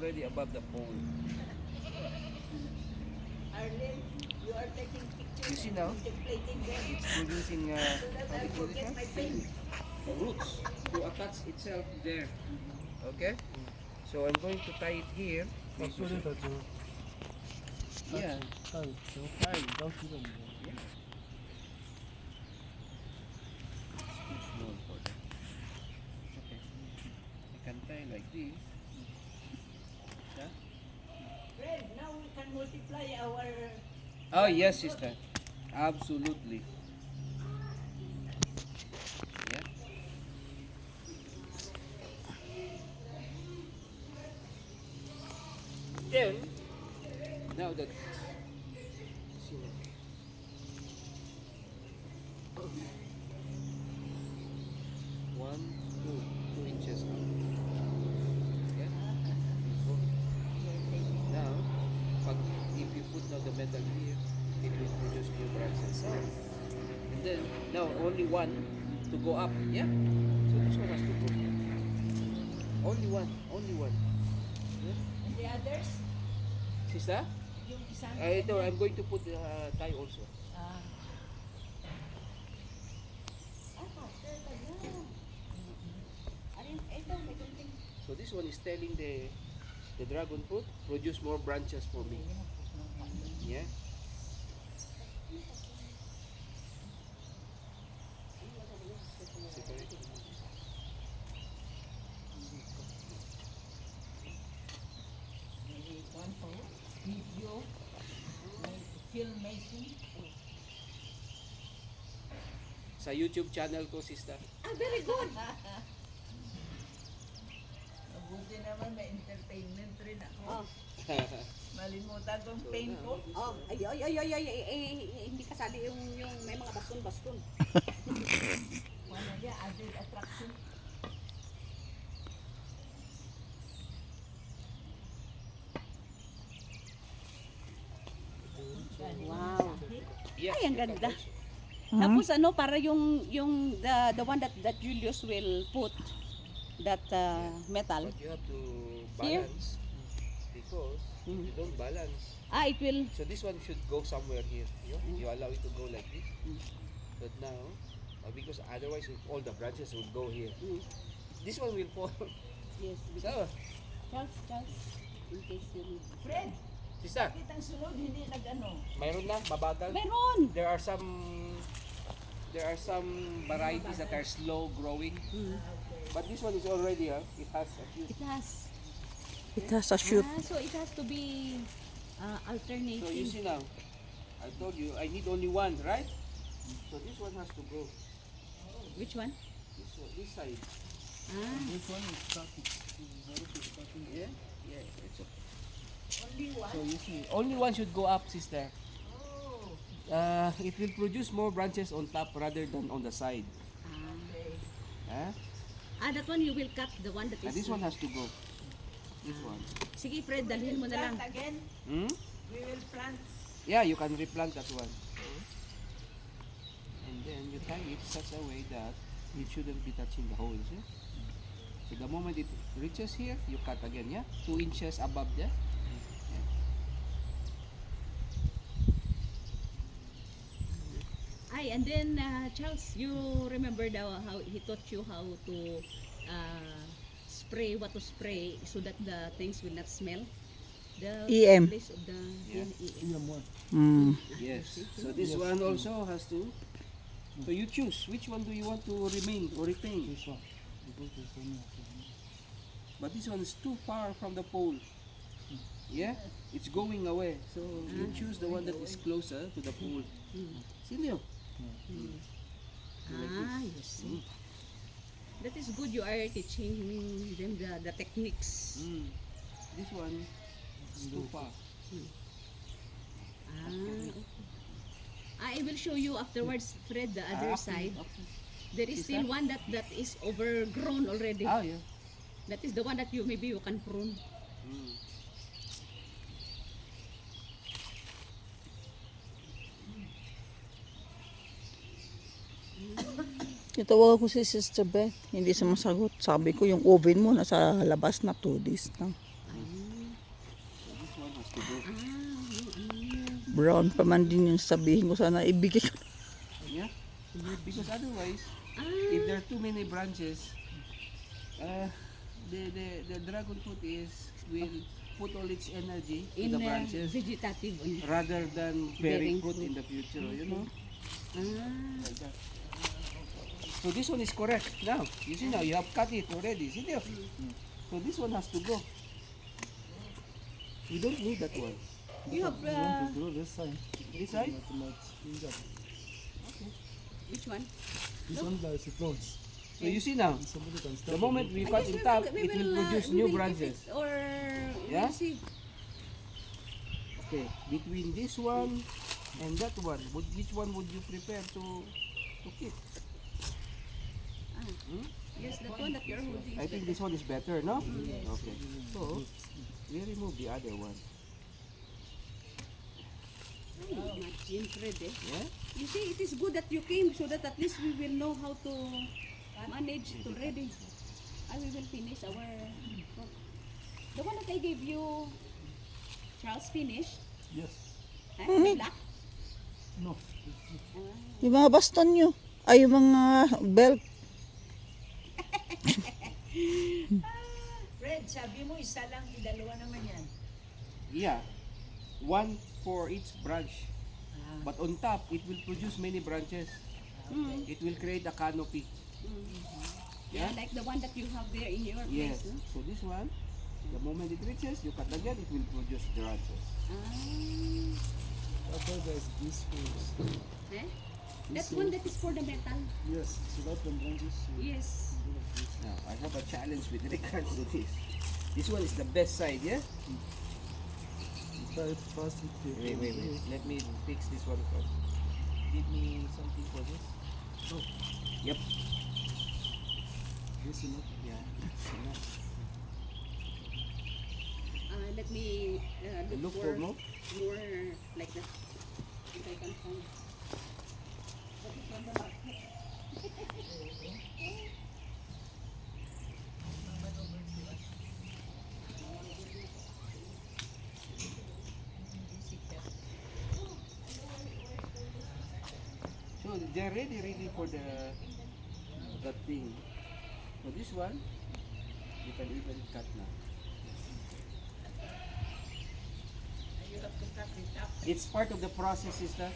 already above the pole. Arlene, you are taking pictures. You see now? Contemplating them. It's producing So that how I do you call forget it, my pen. roots to attach itself there. Okay? So I'm going to tie it here. 소리가 좀 Yeah. 빨리 넣어주면 돼. Yeah. It's too small for that. Okay. I can tie like this. Yeah. Fred, now we can multiply our... Oh yes, sister. Absolutely. Yeah. Then, now that see now. One, two inches up. Yeah. Now, pag if you put now the metal here, it will produce new branches. And then, now only one to go up. Yeah. So this one has to go. Only one. Only one. Yeah. And the others? Sister? Yung isang... Ito, I'm going to put tie also. Ah. Faster ka na. Arin, ito, may kunting... So this one is telling the dragon fruit produce more branches for me. Yeah. Separate. Maybe one for video, filmmaking. Sa YouTube channel ko, sister. Ah, very good! Mabuti naman, may entertainment rin ako. Malimutan tong pain ko. Oh, hindi kasali yung may mga baston-baston. Ano niya, added attraction. Wow. Yes, Ay, ang you can ganda. also. Tapos ano, para yung the one that Julius will put that metal. But you have to Here? balance because you don't balance. Ah, it will. So this one should go somewhere here. You allow it to go like this. But now, because otherwise all the branches will go here. This one will fall. Yes. So, Charles, in case you need. Fred, sister, kitang sunod, hindi nag-ano. mayroon na, mabagal. Meron! There are some varieties that are slow growing. But this one is already, it has a few. It has. It has a shoot. Ah, so it has to be alternating. So you see now, I told you I need only one, right? So this one has to go. Which one? This one, this side. Ah, This one is starting. Yeah, yeah. It's okay. Only one? So you see, only one should go up, sister. Oh, It will produce more branches on top rather than on the side. okay. Huh? that one you will cut, the one that And is... this one has to go. This one. Sige Fred, dalhin mo na lang. Plant again, Hmm? we will plant. Yeah, you can replant that one. And then you tie it such a way that it shouldn't be touching the holes. Yeah? So the moment it reaches here, you cut again. Yeah, 2 inches above there. Ay, and then Charles, you remember how he taught you how to spray, what to spray so that the things will not smell? The EM. place of the Yeah. EM. Yes. So this one also has to. So you choose which one do you want to remain or retain. This one. Because this one. But this one is too far from the pole. Yeah, it's going away. So you choose the one that is closer to the pole. See Leo? Ah, you see. That is good. You are teaching them the techniques. This one is too far. Ah, okay. I will show you afterwards, Fred, the other side. Okay. There is Is still that- one that is overgrown already. Ah, yeah. That is the one that maybe you can prune. Itawag ko si Sister Beth. Hindi siya masagot. Sabi ko, yung oven mo nasa labas na 2 days na. Brown pa man din yung sabihin ko sana ibigay ko. Yeah. Because otherwise, if there are too many branches, the dragon fruit will put all its energy in the branches vegetative only. rather than Bearing bearing fruit fruit. in the future, you know? Like that. So this one is correct now. You see now, you have cut it already. See there? So this one has to go. We don't need that one. You have, You want to draw this side? This side? Not inside. which one? This one is close. So you see now, Somebody can stop the moment we cut in top, it will produce new branches. Or, Yeah? we'll see. Okay, between this one and that one, which one would you prefer to keep? Yes, that one that you're holding. I think this one is better, no? Okay. So, we remove the other one. Imagine, Fred, eh. Yeah? You see, it is good that you came so that at least we will know how to manage to ready. We will finish our. The one that I gave you, Charles, finish. Yes. May black. No. Yung mga baston nyo. Ay, yung mga belt. Fred, sabi mo isa lang, idalawa naman yan. Yeah. One for each branch. But on top, it will produce many branches. It will create a canopy. Yeah, like the one that you have there in your Yes. place. No? So this one, the moment it reaches, you cut again, it will produce branches. After there's this first. Eh? That one that is for the metal. Yes. So that one branches. Yes. Now, I have a challenge with regards to this. This one is the best side, yeah? Try it first with the Wait. Let me fix this one first. Give me something for this. Oh. Yep. This enough. Yeah. Let me Look for more. more like that. If I can find. What is on the market? So they're ready for the thing. So this one, you can even cut now. It's part of the process, sister.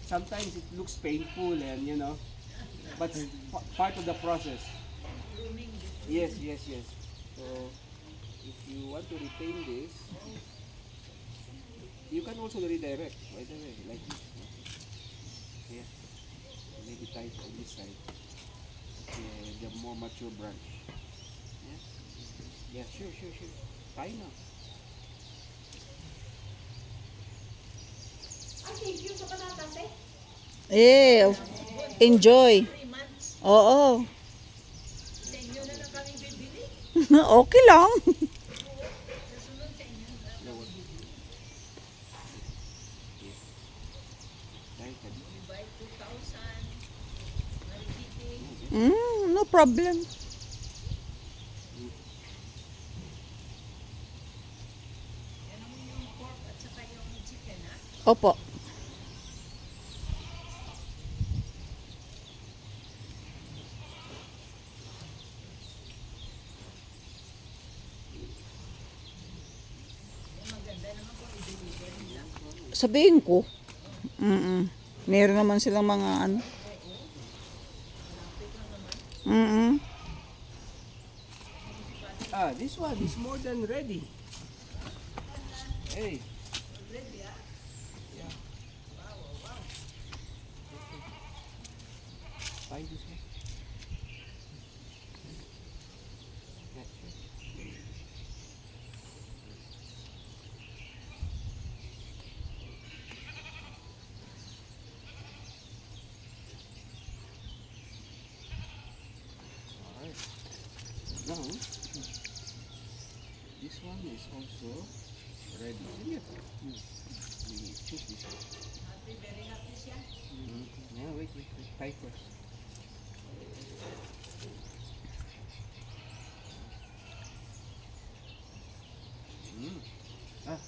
Sometimes it looks painful and but it's part of the process. Yes. So if you want to retain this, you can also redirect, by the way, like this. Yeah. Maybe tight on this side. The more mature branch. Yeah, sure. Tie now. Eh, enjoy. 3 months. Oo. Sa inyo na lang kami bibili. Okay lang. Nasunod sa inyo. Tight ka. You buy 2,000. Marikiti. No problem. Yan ang yung pork at saka yung chicken, ha? Opo. Sabihin ko. Meron naman silang mga ano. This one is more than ready. Hey. Yeah. Tie this one. Yeah, sure. Alright. Now, this one is also ready. Sige. We choose this one. Happy, very happy siya. Yeah, wait. Tie first.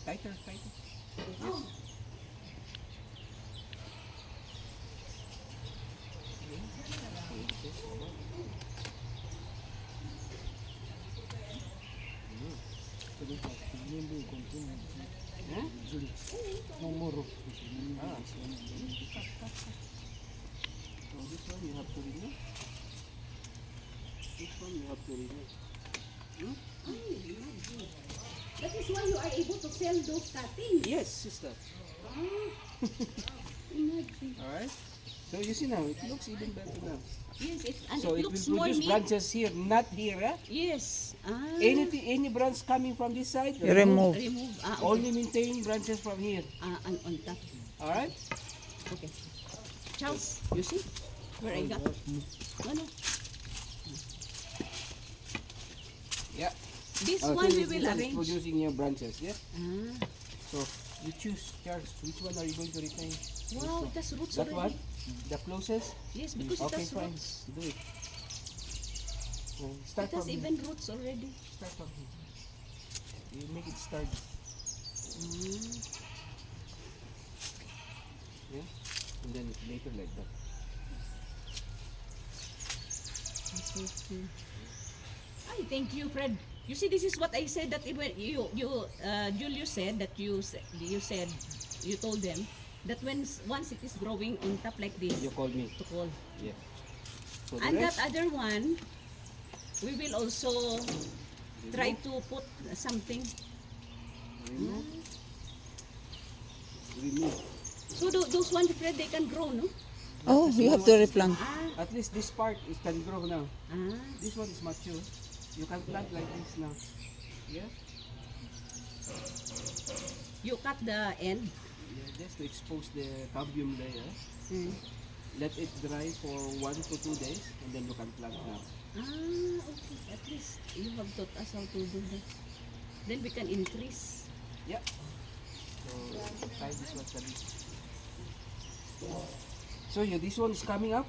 Tighter. Yes. Maybe continue. Huh? Julie. No more rope. Ah. So this one you have to remove. This one you have to remove. That is why you are able to sell those cuttings. Yes, sister. Imagine. Alright. So you see now, it looks even better now. Yes, and So it it looks will more produce neat. branches here, not here. Huh? Yes. Any branch coming from this side, You remove. Remove. only maintain branches from here. On top. Alright? Okay. Charles, you see? Where I got? No, no. Yeah. This Oh, one so we this will one is arrange. producing new branches, yeah? Ah. So you choose, Charles, which one are you going to retain? Wow, it has roots That already. one? The closest? Yes, because Okay, it has fine. roots. Do it. Start It has from here. even roots already. Start from here. You make it start. Yeah? And then later like that. Ay, thank you, Fred. You see, this is what I said that even Julius said that you told them that once it is growing on top like this, You call me. to call. Yeah. So the And that rest, other one, we will also try to put something. remove. Remove. So those ones, Fred, they can grow, no? Oh, you have to replant. Ah, At least this part it can grow now. ah. This one is mature. You can plant like this now. Yeah? You cut the end. Yeah, just to expose the cambium layer. Mm. Let it dry for 1 to 2 days and then you can plant now. Ah, okay. At least you have taught us how to do that. Then we can increase. Yeah. So try this one, Kali. So this one is coming up.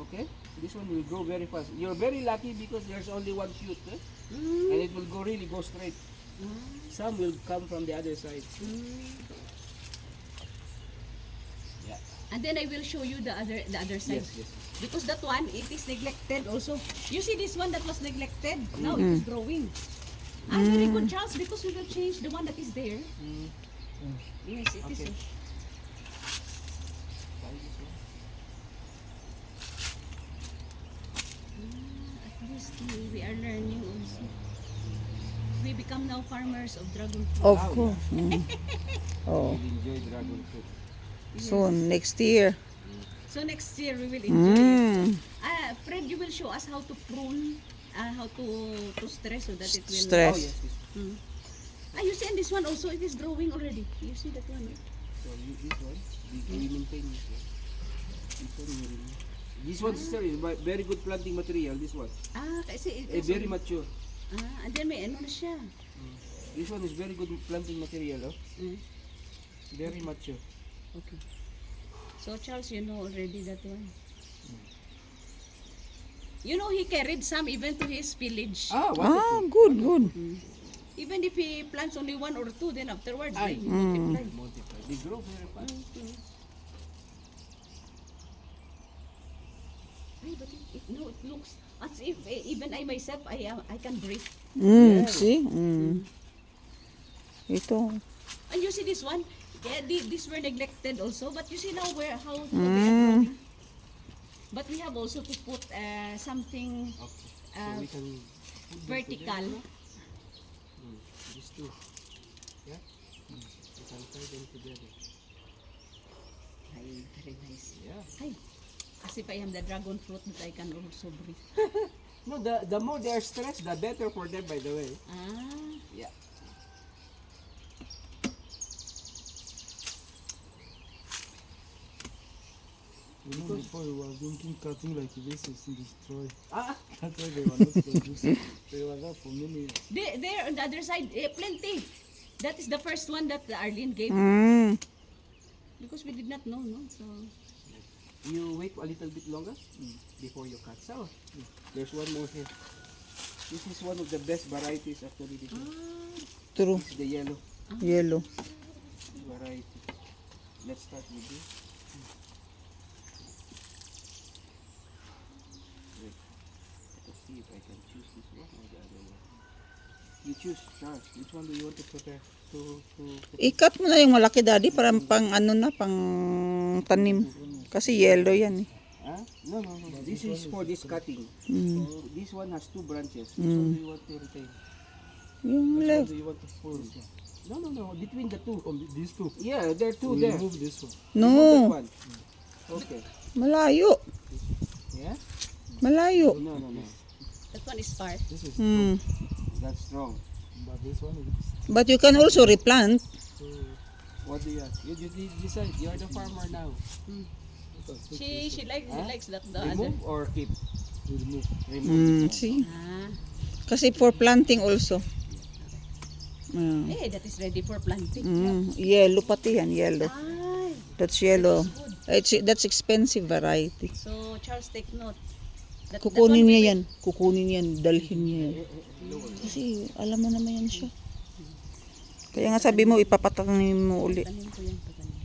Okay. This one will grow very fast. You're very lucky because there's only one shoot, and it will really go straight. Some will come from the other side. Yeah. And then I will show you the other side. Yes, yes. Because that one, it is neglected also. You see this one that was neglected? Now it is growing. Ah, very good, Charles, because we will change the one that is there. Yes, it is. Okay. Try this one. At least we are learning also. We become now farmers of dragon fruit. Of course. Oh, You'll enjoy dragon fruit. soon, next year. So next year we will enjoy it. Mm. Fred, you will show us how to prune, how to stress so that it will. Stress. Oh yes, this one. Mm. Ah, you see, and this one also, it is growing already. You see that one? So this one, we maintain this one. This one we remove. This one sister is very good planting material. This one, Ah, kasi it very mature. Ah, and then may ano na siya. This one is very good planting material. Oh. Mm. Very mature. Okay. So Charles, you know already that one. You know, he carried some even to his village. Ah, wonderful. Ah, good, good. Even if he plants only 1 or 2, then afterwards Ay. they multiply. Multiply. They grow very fast. Ay, but no, it looks as if even I myself, I can breathe. See? Ito. And you see this one? Yeah, these were neglected also, but you see now how they are growing. But we have also to put something Okay. So we can put them vertical. together. These two. Yeah. We can tie them together. Ay, very nice. Yeah. Ay, as if I am the dragon fruit that I can also breathe. No, the more they are stressed, the better for them. By the way. Ah, Yeah. You know, before we were thinking cutting like this is destroy. Ah. That's why they were not producing. They were there for many years. there on the other side, plenty. That is the first one that Arlene gave because we did not know, no. So You wait a little bit longer before you cut. So there's one more here. This is one of the best varieties actually. This one. True. This is the yellow Yellow. variety. Let's start with this. Wait. Let's see if I can choose this one or the other one. You choose, Charles. Which one do you want to prepare? Ikat mo na yung malaki, daddy, para pang ano na, pang tanim. Kasi yellow yan eh. Huh? No. This is for this cutting. Mm. So this one has 2 branches. Which one do you want to retain? Yung Which one left. do you want to pull? No. Between the two. Oh, these two. Yeah, there are 2 We there. remove this one. No, Remove that one. Okay. malayo. Yeah? Malayo. No. That one is far. This is Hmm. That's strong. but this one is But you can also replant. so What do you have? You decide. You are the farmer now. She likes that the other. Remove or keep? we remove. Remove. See? Ah, Kasi for planting also. Mm. that is ready for planting. Yellow pati yan, yellow. Ay, That's yellow. That's expensive variety. so Charles, take note. That Kukunin one niya we yan. Kukunin yan. Dalhin niya yan. Kasi alam mo naman yan siya. Kaya nga sabi mo, ipapatanim mo uli. Tanim ko yan, patanim.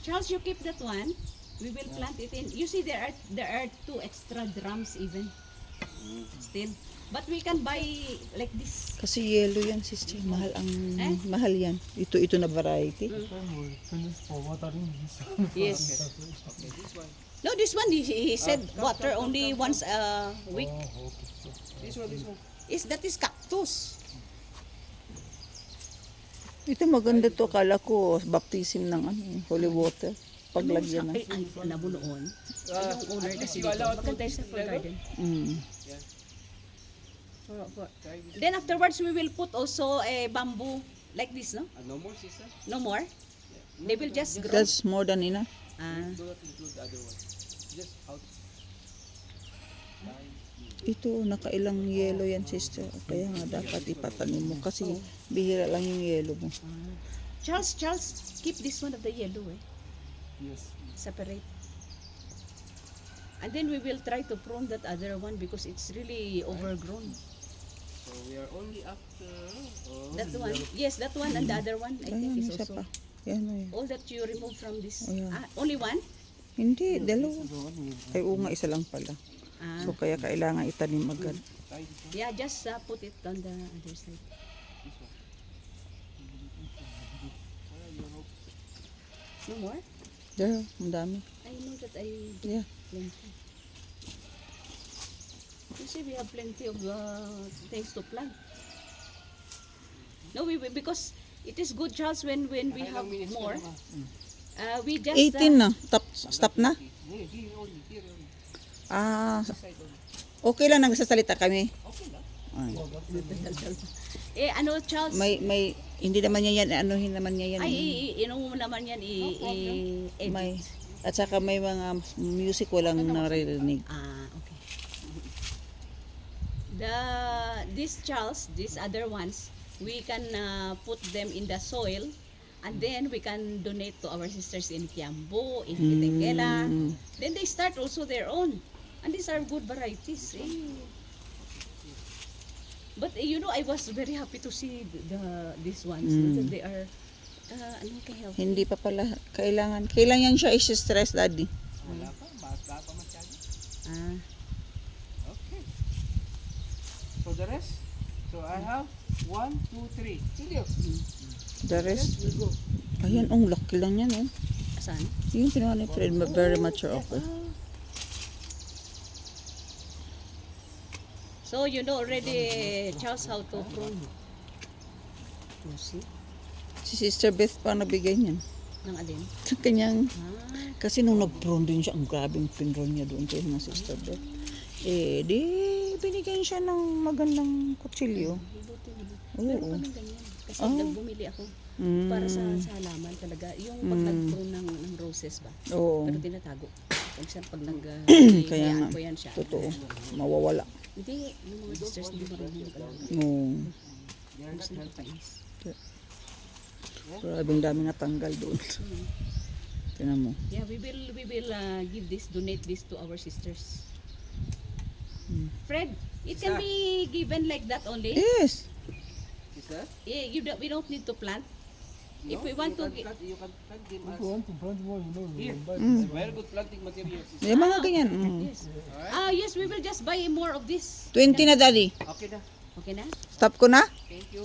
Charles, you keep that one. We will plant it in. You see, there are 2 extra drums even. Still. But we can buy like this. Kasi yellow yan, sister. Mahal ang mahal yan. Ito na variety. Time we finish for watering this. Yes. Okay, this one. No, this one he said water only once a week. Oh, okay. So, This one. That is cactus. Ito maganda to. Akala ko baptism ng holy water. Paglagyan ng. Ay, nabunoon. Yung owner kasi dito. Maganda siya for garden. Mm. Then afterwards we will put also a bamboo like this, no? No more, sister? No more. They will just grow. That's more than enough. Ah, Do not include the other one. Just out. Ito, nakailang yellow yan, sister. Kaya nga dapat ipatanim mo. Kasi bihira lang yung yellow mo. Charles, keep this one of the yellow, yes. separate. And then we will try to prune that other one because it's really overgrown. So we are only after. That one, yes, that one and the other one I think Ayan, is isa also. pa. Yan o yan. All that you remove from this. Ayan. Only one? Hindi, dalawa. Ay, oo nga, isa lang pala. Ah, So, kaya kailangan itanim agad. yeah, just put it on the other side. No more? There, ang dami. I know that I Yeah. plenty. You see, we have plenty of things to plant. No, because it is good, Charles, when we have more. We just 18 na. Stop na? Here only. Ah, okay lang nagsasalita kami. ano, Charles? May, hindi naman niya yan, anuhin naman niya yan. Mo naman yan, edit. May, at saka may mga music walang naririnig. Ah, okay. These Charles, these other ones, we can put them in the soil, and then we can donate to our sisters in Kiambu, in Kitengela. Then they start also their own, and these are good varieties. But I was very happy to see these ones because they are healthy. Hindi pa pala, kailangan yan siya is-stress, daddy. Wala pa. Bata pa masyado. Ah, Okay. So the rest. So I have 1, 2, 3. Sige. The rest, We go. ayan, ang laki lang yan, oh. saan? Yung pinuha ni Fred, very mature okay. So you know already, Charles, how to prune. You see? Si Sister Beth pa nabigay niyan. Ng alin? Sa kanyang, Ah, kasi nung nag-prune din siya, ang grabing pinroll niya doon kay mga Sister Beth. Di binigyan siya ng magandang kutsilyo. buti naman. Oo. Meron kami ganyan. Kasi nagbumili ako para sa halaman talaga. Yung pag nag-prune ng roses ba? Oo. Pero tinatago. Pag siya pag Kaya nga, ko yan siya. totoo. Mawawala. Hindi, yung mga sisters hindi marunong talaga. Oo. Gusto nila pais. Grabing dami natanggal doon. Tingnan mo. Yeah, we will give this, donate this to our sisters. Fred, it can be given like that only. Yes. Is that? We don't need to plant. If we want to, You can plant them If as. you want to plant more, Here. you buy It's very good planting materials. Yung mga ganyan. yes. Yes, we will just buy more of this. 20 na, daddy. Okay na. Okay na? Stop ko na? Thank you.